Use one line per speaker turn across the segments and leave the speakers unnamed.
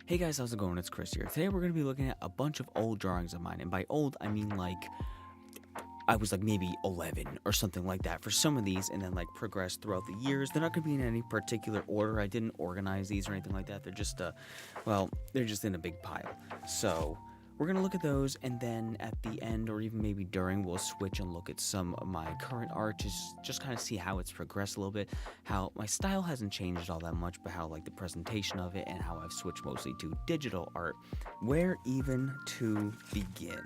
Hey guys, how's it going? It's Chris here. Today we're going to be looking at a bunch of old drawings of mine. And by old, I mean like I was like maybe 11 or something like that for some of these, and then like progressed throughout the years. They're not going to be in any particular order. I didn't organize these or anything like that. They're just, they're just in a big pile. So we're going to look at those, and then at the end or even maybe during, we'll switch and look at some of my current art, just kind of see how it's progressed a little bit, how my style hasn't changed all that much, but how like the presentation of it and how I've switched mostly to digital art. Where even to begin?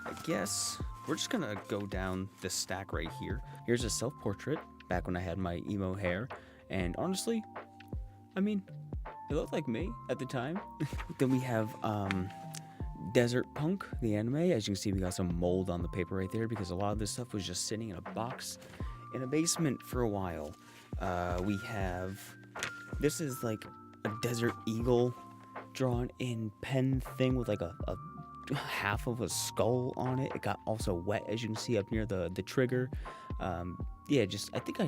I guess we're just gonna go down this stack right here. Here's a self-portrait back when I had my emo hair, and honestly, I mean, it looked like me at the time. Then we have Desert Punk, the anime. As you can see, we got some mold on the paper right there because a lot of this stuff was just sitting in a box in a basement for a while. We have, this is like a desert eagle drawn in pen thing with like a half of a skull on it. It got also wet, as you can see up near the trigger. I think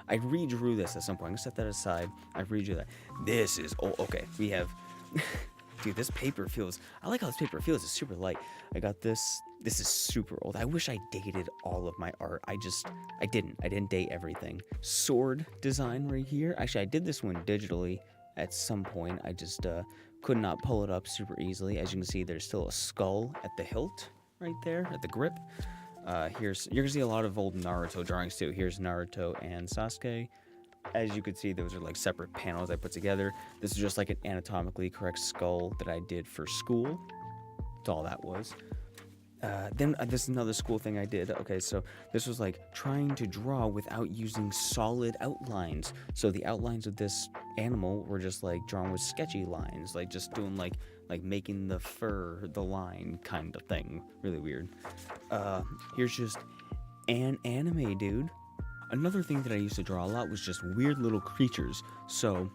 I redrew this at some point. I'm gonna set that aside. I redrew that. This is, oh, okay. We have, dude, this paper feels, I like how this paper feels. It's super light. I got this. This is super old. I wish I dated all of my art. I didn't date everything. Sword design right here. Actually, I did this one digitally at some point. I just could not pull it up super easily. As you can see, there's still a skull at the hilt right there, at the grip. You're gonna see a lot of old Naruto drawings too. Here's Naruto and Sasuke. As you can see, those are like separate panels I put together. This is just like an anatomically correct skull that I did for school. That's all that was. Then this is another school thing I did. Okay, so this was like trying to draw without using solid outlines. So the outlines of this animal were just like drawn with sketchy lines, like just doing like making the fur the line kind of thing. Really weird. Here's just an anime, dude. Another thing that I used to draw a lot was just weird little creatures. So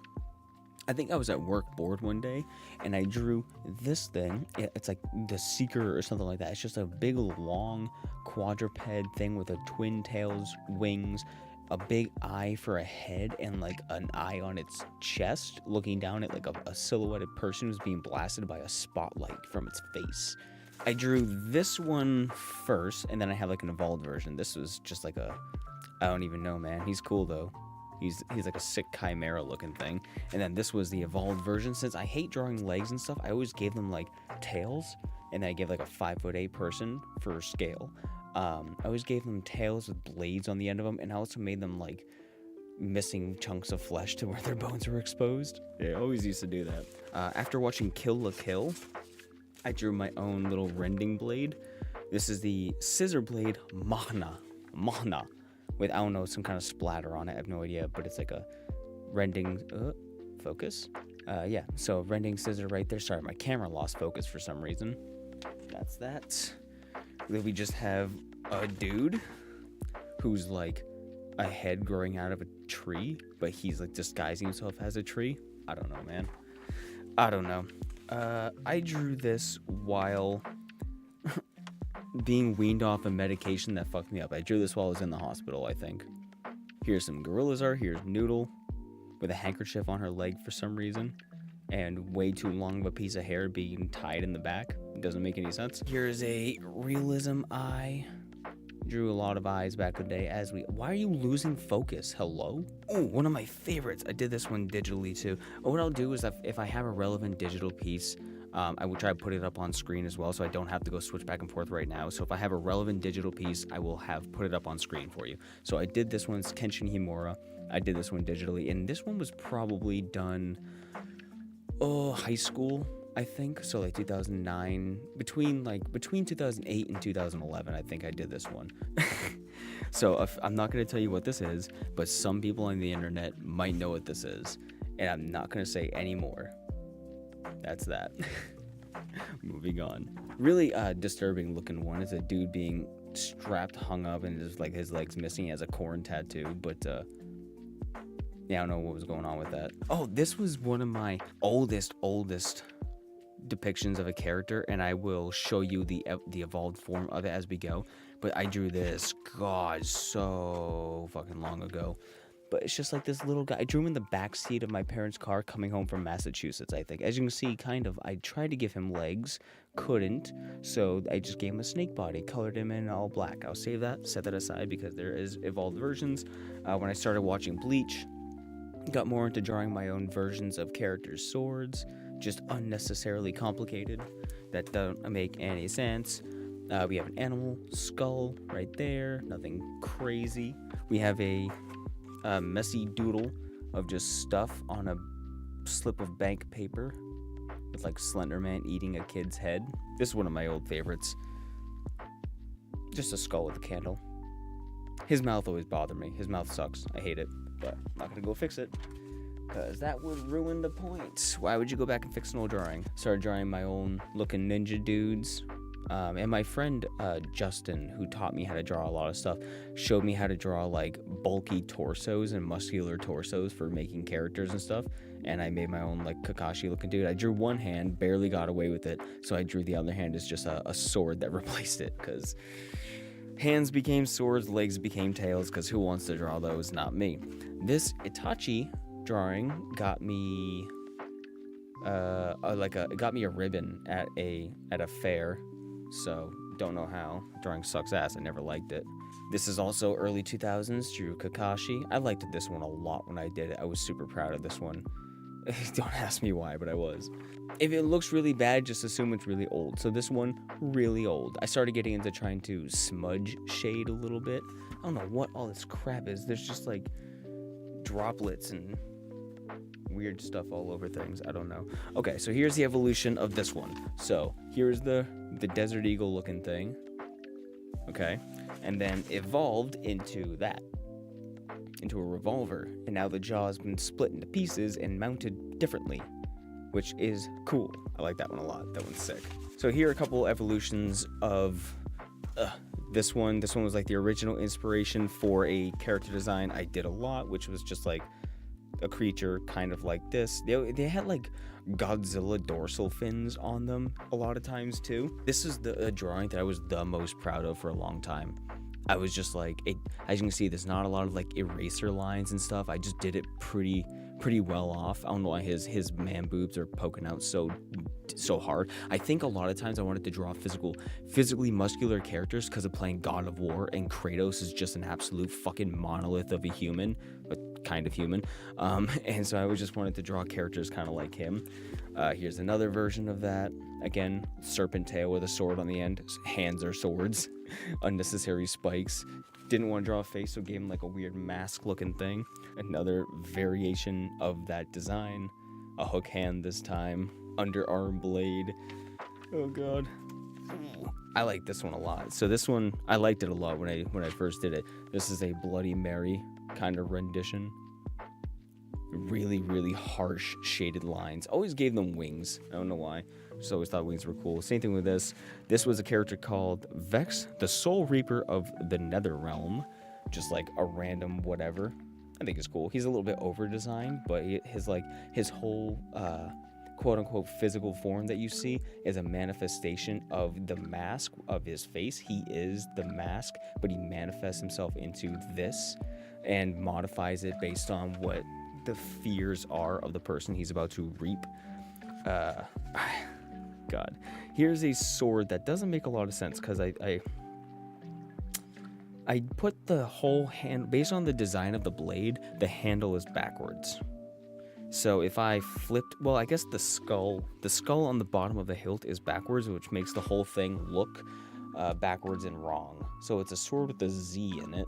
I think I was at work bored one day, and I drew this thing. It's like the Seeker or something like that. It's just a big, long quadruped thing with a twin tails, wings, a big eye for a head, and like an eye on its chest, looking down at like a silhouetted person who's being blasted by a spotlight from its face. I drew this one first, and then I have like an evolved version. This was just like I don't even know, man. He's cool though. He's like a sick chimera looking thing. And then this was the evolved version. Since I hate drawing legs and stuff, I always gave them like tails, and then I gave like a 5'8" person for scale. I always gave them tails with blades on the end of them, and I also made them like missing chunks of flesh to where their bones were exposed. Yeah, I always used to do that. After watching Kill la Kill, I drew my own little rending blade. This is the scissor blade Mahna, with, I don't know, some kind of splatter on it. I have no idea, but it's like a rending, focus. Yeah, so rending scissor right there. Sorry, my camera lost focus for some reason. That's that. Then we just have a dude who's like a head growing out of a tree, but he's like disguising himself as a tree. I don't know, man. I don't know. I drew this while being weaned off a medication that fucked me up. I drew this while I was in the hospital, I think. Here's some gorillas art. Here's Noodle with a handkerchief on her leg for some reason, and way too long of a piece of hair being tied in the back. It doesn't make any sense. Here's a realism eye. Drew a lot of eyes back in the day. Why are you losing focus? Hello? Oh, one of my favorites. I did this one digitally too. What I'll do is if I have a relevant digital piece, I will try to put it up on screen as well, so I don't have to go switch back and forth right now. So if I have a relevant digital piece, I will have put it up on screen for you. So I did this one. It's Kenshin Himura. I did this one digitally, and this one was probably done, high school, I think. So like 2009, between 2008 and 2011, I think I did this one. So I'm not going to tell you what this is, but some people on the internet might know what this is, and I'm not going to say any more. That's that. Moving on. Really disturbing looking one is a dude being strapped, hung up, and just like his legs missing. He has a corn tattoo, but yeah, I don't know what was going on with that. Oh, this was one of my oldest depictions of a character, and I will show you the evolved form of it as we go. But I drew this, God, so fucking long ago. but it's just like this little guy. I drew him in the back seat of my parents' car coming home from Massachusetts, I think. As you can see, I tried to give him legs, couldn't, so I just gave him a snake body, colored him in all black. I'll save that, set that aside, because there is evolved versions. When I started watching Bleach, got more into drawing my own versions of characters' swords, just unnecessarily complicated. That don't make any sense. We have an animal skull right there, nothing crazy. We have a messy doodle of just stuff on a slip of bank paper with like Slender Man eating a kid's head. This is one of my old favorites. Just a skull with a candle. His mouth always bothered me. His mouth sucks. I hate it, but I'm not gonna go fix it, because that would ruin the point. Why would you go back and fix an old drawing? Started drawing my own looking ninja dudes. And my friend Justin, who taught me how to draw a lot of stuff, showed me how to draw like bulky torsos and muscular torsos for making characters and stuff. And I made my own like Kakashi looking dude. I drew one hand, barely got away with it, so I drew the other hand as just a sword that replaced it, because hands became swords, legs became tails, because who wants to draw those? Not me. This Itachi drawing got me it got me a ribbon at a fair. So, don't know how. Drawing sucks ass. I never liked it. This is also early 2000s, drew Kakashi. I liked this one a lot when I did it. I was super proud of this one. Don't ask me why, but I was. If it looks really bad, just assume it's really old. So this one, really old. I started getting into trying to smudge shade a little bit. I don't know what all this crap is. There's just like droplets and weird stuff all over things. I don't know. Okay, so here's the evolution of this one. So here's the Desert Eagle looking thing. Okay, and then evolved into that, into a revolver, and now the jaw has been split into pieces and mounted differently, which is cool. I like that one a lot. That one's sick. So here are a couple evolutions of this one. This one was like the original inspiration for a character design I did a lot, which was just like a creature kind of like this. They had like Godzilla dorsal fins on them a lot of times too. This is a drawing that I was the most proud of for a long time. I was just like, as you can see, there's not a lot of like eraser lines and stuff. I just did it pretty well off. I don't know why his man boobs are poking out so hard. I think a lot of times I wanted to draw physically muscular characters because of playing God of War, and Kratos is just an absolute fucking monolith of a human, but kind of human. And so I just wanted to draw characters kind of like him. Here's another version of that. Again, serpent tail with a sword on the end. Hands are swords. Unnecessary spikes. Didn't want to draw a face, so gave him like a weird mask looking thing. Another variation of that design. A hook hand this time. Underarm blade. Oh god. I like this one a lot. So this one, I liked it a lot when I first did it. This is a Bloody Mary kind of rendition. Really harsh shaded lines. Always gave them wings. I don't know why. Just always thought wings were cool. Same thing with this. This was a character called Vex, the Soul Reaper of the Nether Realm. Just like a random whatever. I think it's cool. He's a little bit over designed, but his whole quote unquote physical form that you see is a manifestation of the mask of his face. He is the mask, but he manifests himself into this and modifies it based on what the fears are of the person he's about to reap. God. Here's a sword that doesn't make a lot of sense because I put the whole hand, based on the design of the blade, the handle is backwards. So if I flipped, well, I guess the skull on the bottom of the hilt is backwards, which makes the whole thing look backwards and wrong. So it's a sword with a Z in it,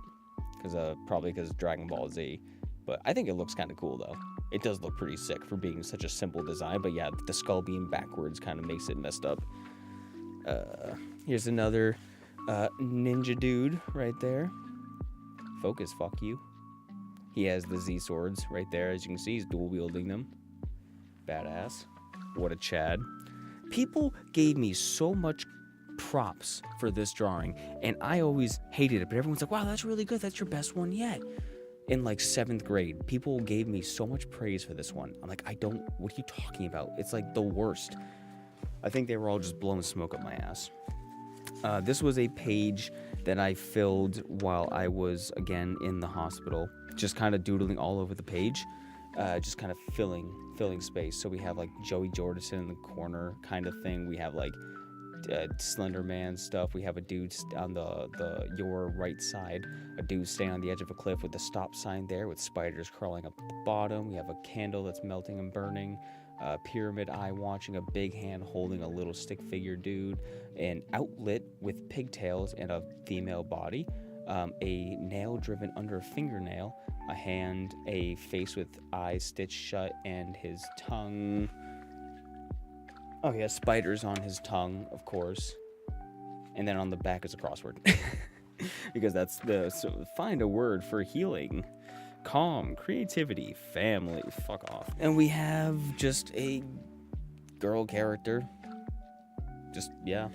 probably because Dragon Ball Z. But I think it looks kind of cool though. It does look pretty sick for being such a simple design, but yeah, the skull being backwards kind of makes it messed up. Here's another ninja dude right there. Focus, fuck you. He has the Z swords right there. As you can see, he's dual wielding them. Badass. What a Chad. People gave me so much props for this drawing, and I always hated it, but everyone's like, wow, that's really good. That's your best one yet. In like 7th grade, people gave me so much praise for this one. I'm like, what are you talking about? It's like the worst. I think they were all just blowing smoke up my ass. This was a page that I filled while I was, again, in the hospital. just kind of doodling all over the page, just kind of filling space. So we have like Joey Jordison in the corner kind of thing. We have like Slender Man stuff. We have a dude on your right side, a dude standing on the edge of a cliff with a stop sign there with spiders crawling up the bottom. We have a candle that's melting and burning, a pyramid eye watching, a big hand holding a little stick figure dude, an outlet with pigtails and a female body, a nail driven under a fingernail, a hand, a face with eyes stitched shut, and his tongue. Oh, he has spiders on his tongue, of course. And then on the back is a crossword. Because that's so find a word for healing. Calm, creativity, family, fuck off. And we have just a girl character. Just, yeah.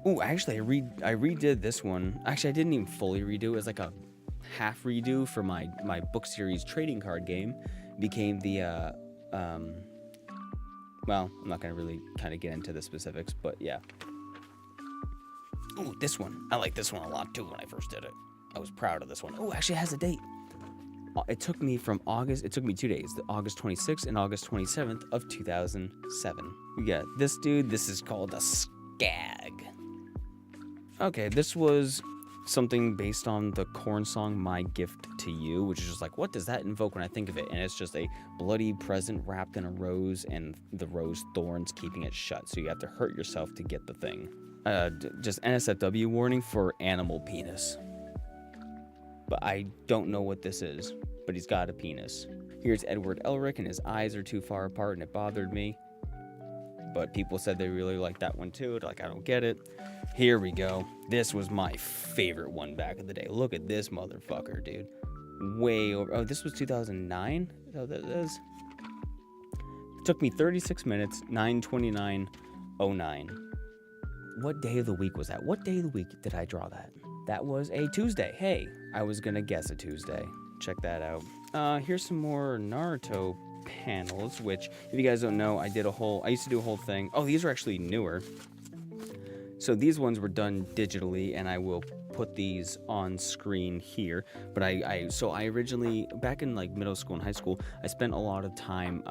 Ooh, actually, I redid this one. Actually, I didn't even fully redo. It was like a half redo for my book series trading card game. It became the, well, I'm not going to really kind of get into the specifics, but yeah. Ooh, this one. I like this one a lot, too, when I first did it. I was proud of this one. Oh, actually, it has a date. It took me 2 days, August 26th and August 27th of 2007. We got this dude. This is called a Skag. Okay, this was something based on the Korn song My Gift to You, which is just like, what does that invoke when I think of it? And it's just a bloody present wrapped in a rose and the rose thorns keeping it shut, so you have to hurt yourself to get the thing. Just NSFW warning for animal penis. But I don't know what this is, but he's got a penis. Here's Edward Elric, and his eyes are too far apart, and it bothered me. But people said they really liked that one too. Like, I don't get it. Here we go. This was my favorite one back in the day. Look at this motherfucker, dude. Way over. Oh, this was 2009? Is that what that is? It took me 36 minutes, 9:29:09. What day of the week was that? What day of the week did I draw that? That was a Tuesday. Hey, I was gonna guess a Tuesday. Check that out. Here's some more Naruto panels, which, if you guys don't know, I used to do a whole thing. Oh, these are actually newer. So these ones were done digitally, and I will put these on screen here. But I originally, back in like middle school and high school, I spent a lot of time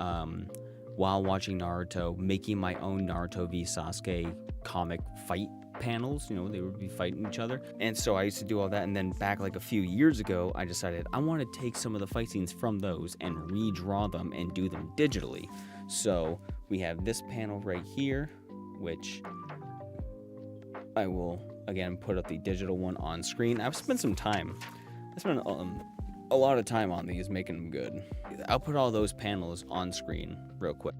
while watching Naruto making my own Naruto v Sasuke comic fight panels. You know, they would be fighting each other, and so I used to do all that. And then back like a few years ago, I decided I want to take some of the fight scenes from those and redraw them and do them digitally. So we have this panel right here, which I will again put up the digital one on screen. I've spent some time. I spent a lot of time on these, making them good. I'll put all those panels on screen real quick.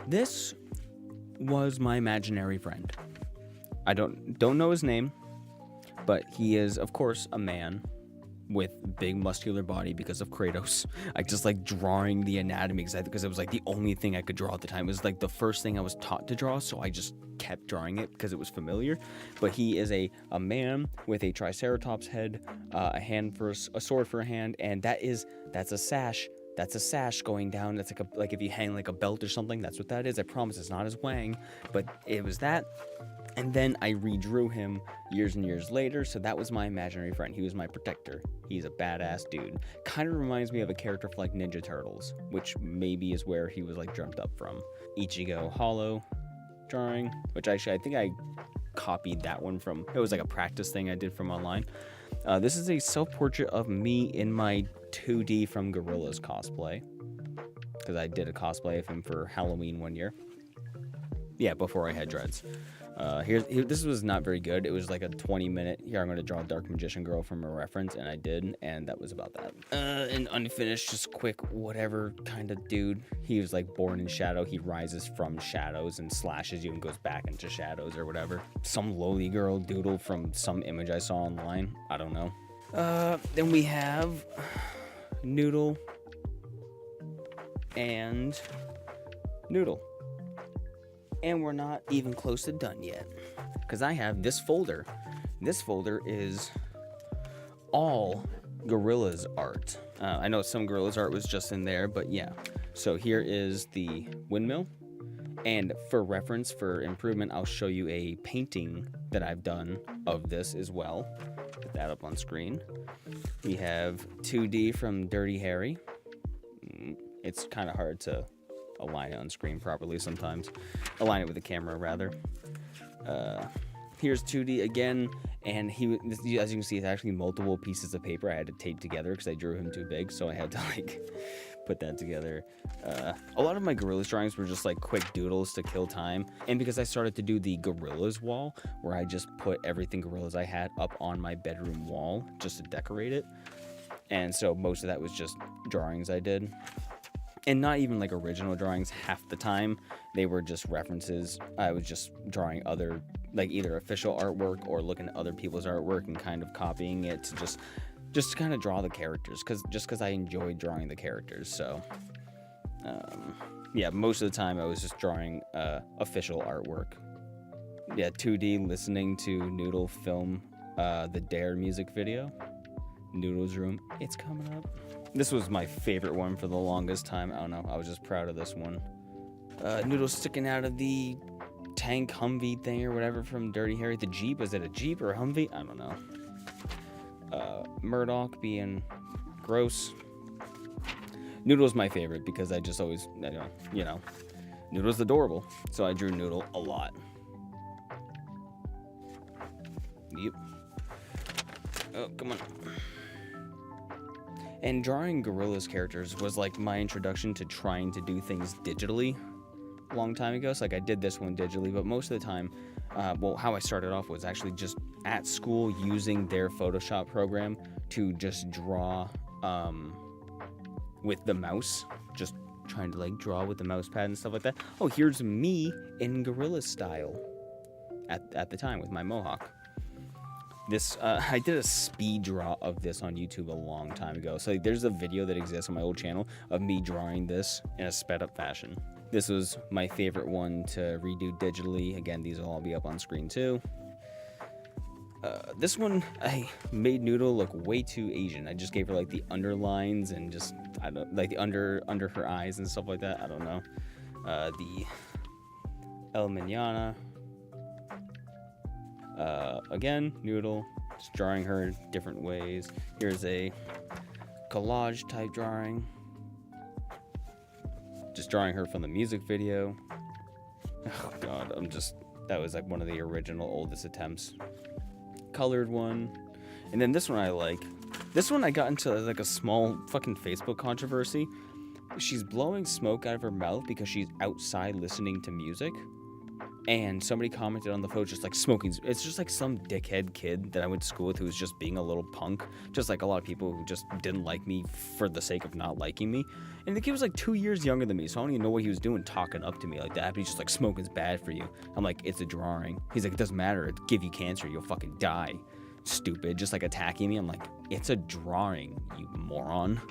This was my imaginary friend. I don't know his name, but he is, of course, a man with big muscular body because of Kratos. I just like drawing the anatomy because it was like the only thing I could draw at the time. It was like the first thing I was taught to draw, so I just kept drawing it because it was familiar. But he is a man with a triceratops head, a sword for a hand, and that's a sash That's a sash going down. That's like if you hang like a belt or something. That's what that is. I promise it's not his wang, but it was that. And then I redrew him years and years later, so that was my imaginary friend. He was my protector. He's a badass dude. Kind of reminds me of a character for like Ninja Turtles, which maybe is where he was like dreamt up from. Ichigo Hollow drawing, which actually I think I copied that one from, it was like a practice thing I did from online. This is a self-portrait of me in my 2D from Gorillaz cosplay, because I did a cosplay of him for Halloween one year. Yeah, before I had dreads. This was not very good. It was like a 20-minute, here I'm going to draw a Dark Magician Girl from a reference, and I did, and that was about that. And unfinished, just quick, whatever kind of dude. He was like born in shadow. He rises from shadows and slashes you and goes back into shadows or whatever. Some lowly girl doodle from some image I saw online. I don't know. Then we have Noodle and Noodle. And we're not even close to done yet, because I have this folder. This folder is all Gorillaz art. I know some Gorillaz art was just in there, but yeah. So here is the windmill, and for reference, for improvement, I'll show you a painting that I've done of this as well. Put that up on screen. We have 2D from Dirty Harry. It's kind of hard to align it on screen properly sometimes. Align it with the camera, rather. Here's 2D again, and as you can see, it's actually multiple pieces of paper I had to tape together because I drew him too big, so I had to like put that together. A lot of my Gorillaz drawings were just like quick doodles to kill time, and because I started to do the Gorillaz wall, where I just put everything Gorillaz I had up on my bedroom wall just to decorate it, and so most of that was just drawings I did. And not even like original drawings half the time. They were just references. I was just drawing other, like either official artwork or looking at other people's artwork and kind of copying it to just to kind of draw the characters. Because I enjoyed drawing the characters. So, yeah, most of the time I was just drawing official artwork. Yeah, 2D, listening to Noodle film the Dare music video. Noodle's room. It's coming up. This was my favorite one for the longest time. I don't know. I was just proud of this one. Noodle sticking out of the tank Humvee thing or whatever from Dirty Harry. The Jeep. Is it a Jeep or a Humvee? I don't know. Murdoch being gross. Noodle's my favorite because I just always, you know, Noodle's adorable. So I drew Noodle a lot. Yep. Oh, come on. And drawing Gorillaz characters was like my introduction to trying to do things digitally a long time ago. So like I did this one digitally, but most of the time, how I started off was actually just at school using their Photoshop program to just draw with the mouse, just trying to like draw with the mouse pad and stuff like that. Oh, here's me in Gorillaz style at the time with my mohawk. This, I did a speed draw of this on YouTube a long time ago. So there's a video that exists on my old channel of me drawing this in a sped up fashion. This was my favorite one to redo digitally. Again, these will all be up on screen too. This one, I made Noodle look way too Asian. I just gave her like the underlines and just, I don't, like the under her eyes and stuff like that. I don't know. The El Manana. Again, Noodle, just drawing her different ways. Here's a collage type drawing. Just drawing her from the music video. Oh god, that was like one of the original oldest attempts. Colored one. And then this one I like. This one I got into like a small fucking Facebook controversy. She's blowing smoke out of her mouth because she's outside listening to music. And somebody commented on the photo just like smoking. It's just like some dickhead kid that I went to school with who was just being a little punk. Just like a lot of people who just didn't like me for the sake of not liking me. And the kid was like 2 years younger than me, so I don't even know what he was doing talking up to me like that. But he's just like, smoking's bad for you. I'm like, it's a drawing. He's like, it doesn't matter. It'll give you cancer. You'll fucking die. Stupid. Just like attacking me. I'm like, it's a drawing, you moron.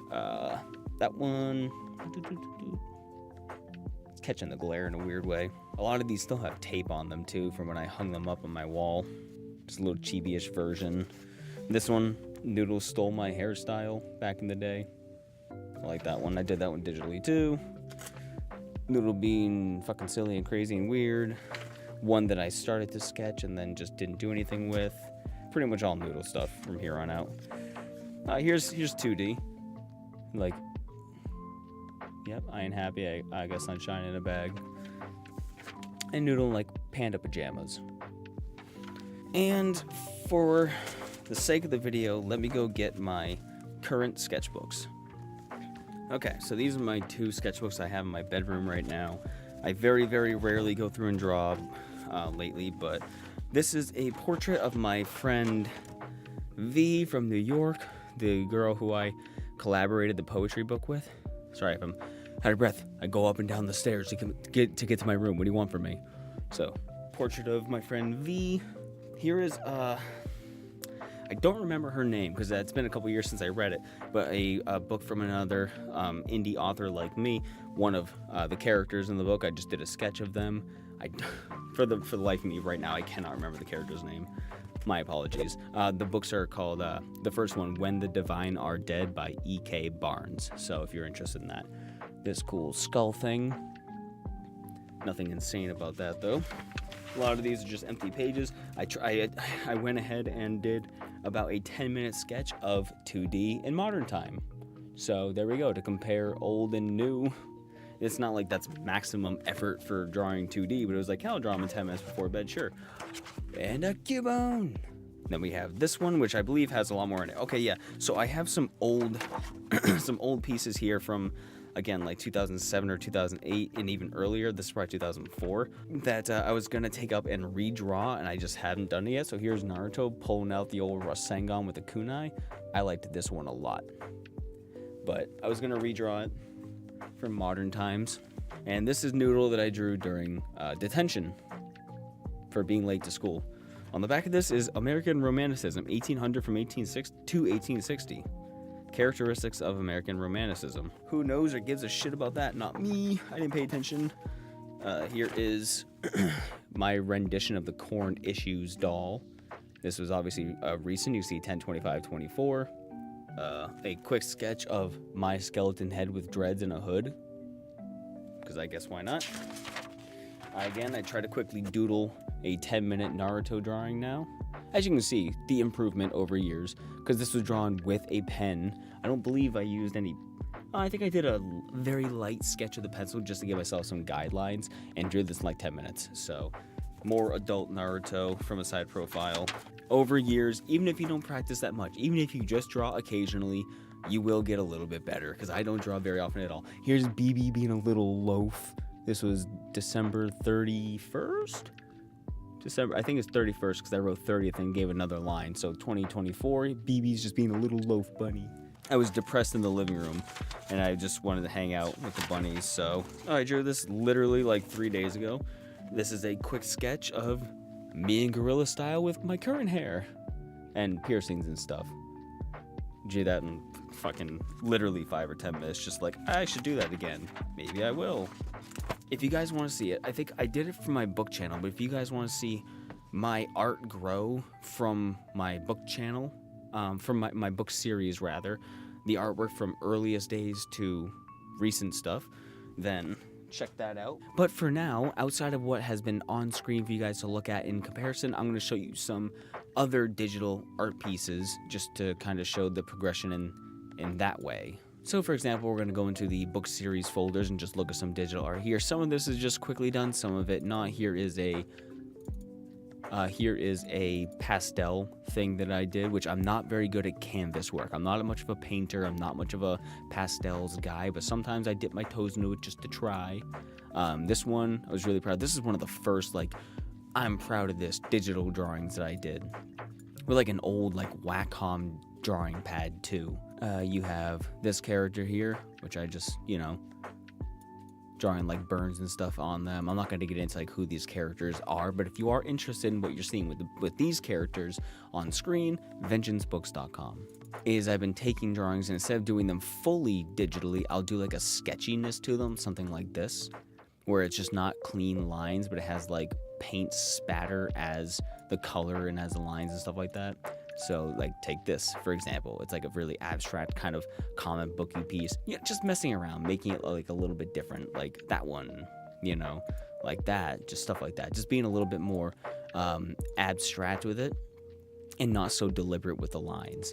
That one. It's catching the glare in a weird way. A lot of these still have tape on them too from when I hung them up on my wall. Just a little chibi-ish version. This one, Noodle stole my hairstyle back in the day. I like that one. I did that one digitally too. Noodle being fucking silly and crazy and weird. One that I started to sketch and then just didn't do anything with. Pretty much all Noodle stuff from here on out. Here's 2D. Like, yep, I ain't happy. I got sunshine in a bag. And Noodle like panda pajamas. And for the sake of the video, let me go get my current sketchbooks. Okay, so these are my 2 sketchbooks I have in my bedroom right now. I very, very rarely go through and draw lately, but this is a portrait of my friend V from New York, the girl who I collaborated the poetry book with. Sorry if I'm out of breath. I go up and down the stairs to get to my room. What do you want from me? So, portrait of my friend V. Here is I don't remember her name because it's been a couple years since I read it, but a book from another indie author like me. One of the characters in the book, I just did a sketch of them. For the life of me right now, I cannot remember the character's name. My apologies. The books are called, the first one, When the Divine Are Dead by E.K. Barnes. So if you're interested in that. This cool skull thing. Nothing insane about that though. A lot of these are just empty pages. I went ahead and did about a 10-minute sketch of 2D in modern time. So there we go, to compare old and new. It's not like that's maximum effort for drawing 2D, but it was like, I'll draw them in 10 minutes before bed, sure. And a cubone. Then we have this one, which I believe has a lot more in it. Okay, yeah. So I have some old, some old pieces here from, again, like 2007 or 2008, and even earlier. This is probably 2004. That I was gonna take up and redraw, and I just hadn't done it yet. So here's Naruto pulling out the old Rasengan with the kunai. I liked this one a lot, but I was gonna redraw it from modern times. And this is Noodle that I drew during detention for being late to school. On the back of this is American Romanticism, 1800 from 1860 to 1860. Characteristics of American Romanticism. Who knows or gives a shit about that? Not me. I didn't pay attention. Here is my rendition of the Corn Issues doll. This was obviously recent. You see 10/25/24. A quick sketch of my skeleton head with dreads and a hood. Because I guess why not? I try to quickly doodle a 10-minute Naruto drawing now. As you can see, the improvement over years, because this was drawn with a pen. I don't believe I used any... I think I did a very light sketch of the pencil just to give myself some guidelines, and drew this in like 10 minutes. So, more adult Naruto from a side profile. Over years, even if you don't practice that much, even if you just draw occasionally, you will get a little bit better, because I don't draw very often at all. Here's BB being a little loaf. This was December 31st? I think it's 31st because I wrote 30th and gave another line. So 2024, BB's just being a little loaf bunny. I was depressed in the living room and I just wanted to hang out with the bunnies. So I drew this literally like 3 days ago. This is a quick sketch of me in gorilla style with my current hair and piercings and stuff. Drew that in fucking literally 5 or 10 minutes. Just like, I should do that again. Maybe I will. If you guys want to see it, I think I did it for my book channel, but if you guys want to see my art grow from my book channel, from my book series rather, the artwork from earliest days to recent stuff, then check that out. But for now, outside of what has been on screen for you guys to look at in comparison, I'm going to show you some other digital art pieces just to kind of show the progression in that way. So for example, we're going to go into the book series folders and just look at some digital art here. Some of this is just quickly done, some of it not. Here is a pastel thing that I did, which I'm not very good at canvas work. I'm not much of a painter. I'm not much of a pastels guy, but sometimes I dip my toes into it just to try. This one, I was really proud. This is one of the first, like, I'm proud of this digital drawings that I did. With like an old, like, Wacom drawing pad too. You have this character here, which I just, drawing like burns and stuff on them. I'm not going to get into like who these characters are, but if you are interested in what you're seeing with these characters on screen, vengeancebooks.com. I've been taking drawings and instead of doing them fully digitally, I'll do like a sketchiness to them, something like this, where it's just not clean lines, but it has like paint spatter as the color and as the lines and stuff like that. So like take this for example. It's like a really abstract kind of comic booky piece. Just messing around, making it like a little bit different, like that one, like that, just stuff like that. Just being a little bit more abstract with it and not so deliberate with the lines.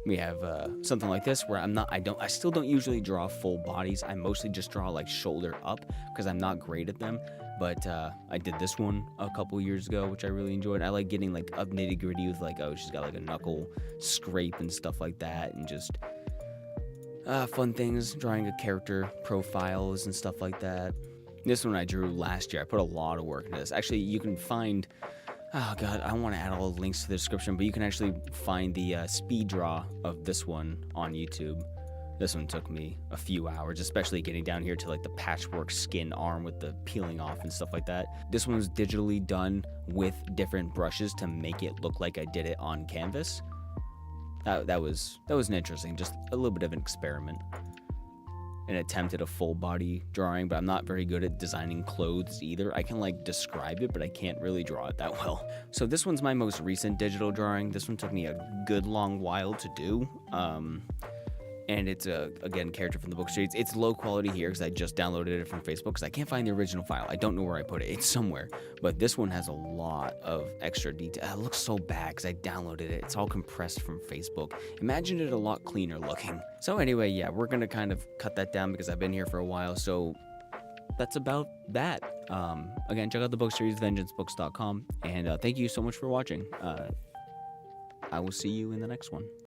We have something like this where I still don't usually draw full bodies. I mostly just draw like shoulder up because I'm not great at them. But I did this one a couple years ago, which I really enjoyed. I like getting like up nitty gritty with like, oh, she's got like a knuckle scrape and stuff like that, and just fun things, drawing a character profiles and stuff like that. This one I drew last year. I put a lot of work into this. Actually, you can find, oh god, I don't want to add all the links to the description, but you can actually find the speed draw of this one on YouTube. This one took me a few hours, especially getting down here to like the patchwork skin arm with the peeling off and stuff like that. This one was digitally done with different brushes to make it look like I did it on canvas. That was an interesting, just a little bit of an experiment. An attempt at a full body drawing, but I'm not very good at designing clothes either. I can like describe it, but I can't really draw it that well. So this one's my most recent digital drawing. This one took me a good long while to do. And it's again, character from the book series. It's low quality here because I just downloaded it from Facebook because I can't find the original file. I don't know where I put it. It's somewhere. But this one has a lot of extra detail. It looks so bad because I downloaded it. It's all compressed from Facebook. Imagine it a lot cleaner looking. So anyway, yeah, we're going to kind of cut that down because I've been here for a while. So that's about that. Again, check out the book series, vengeancebooks.com. And thank you so much for watching. I will see you in the next one.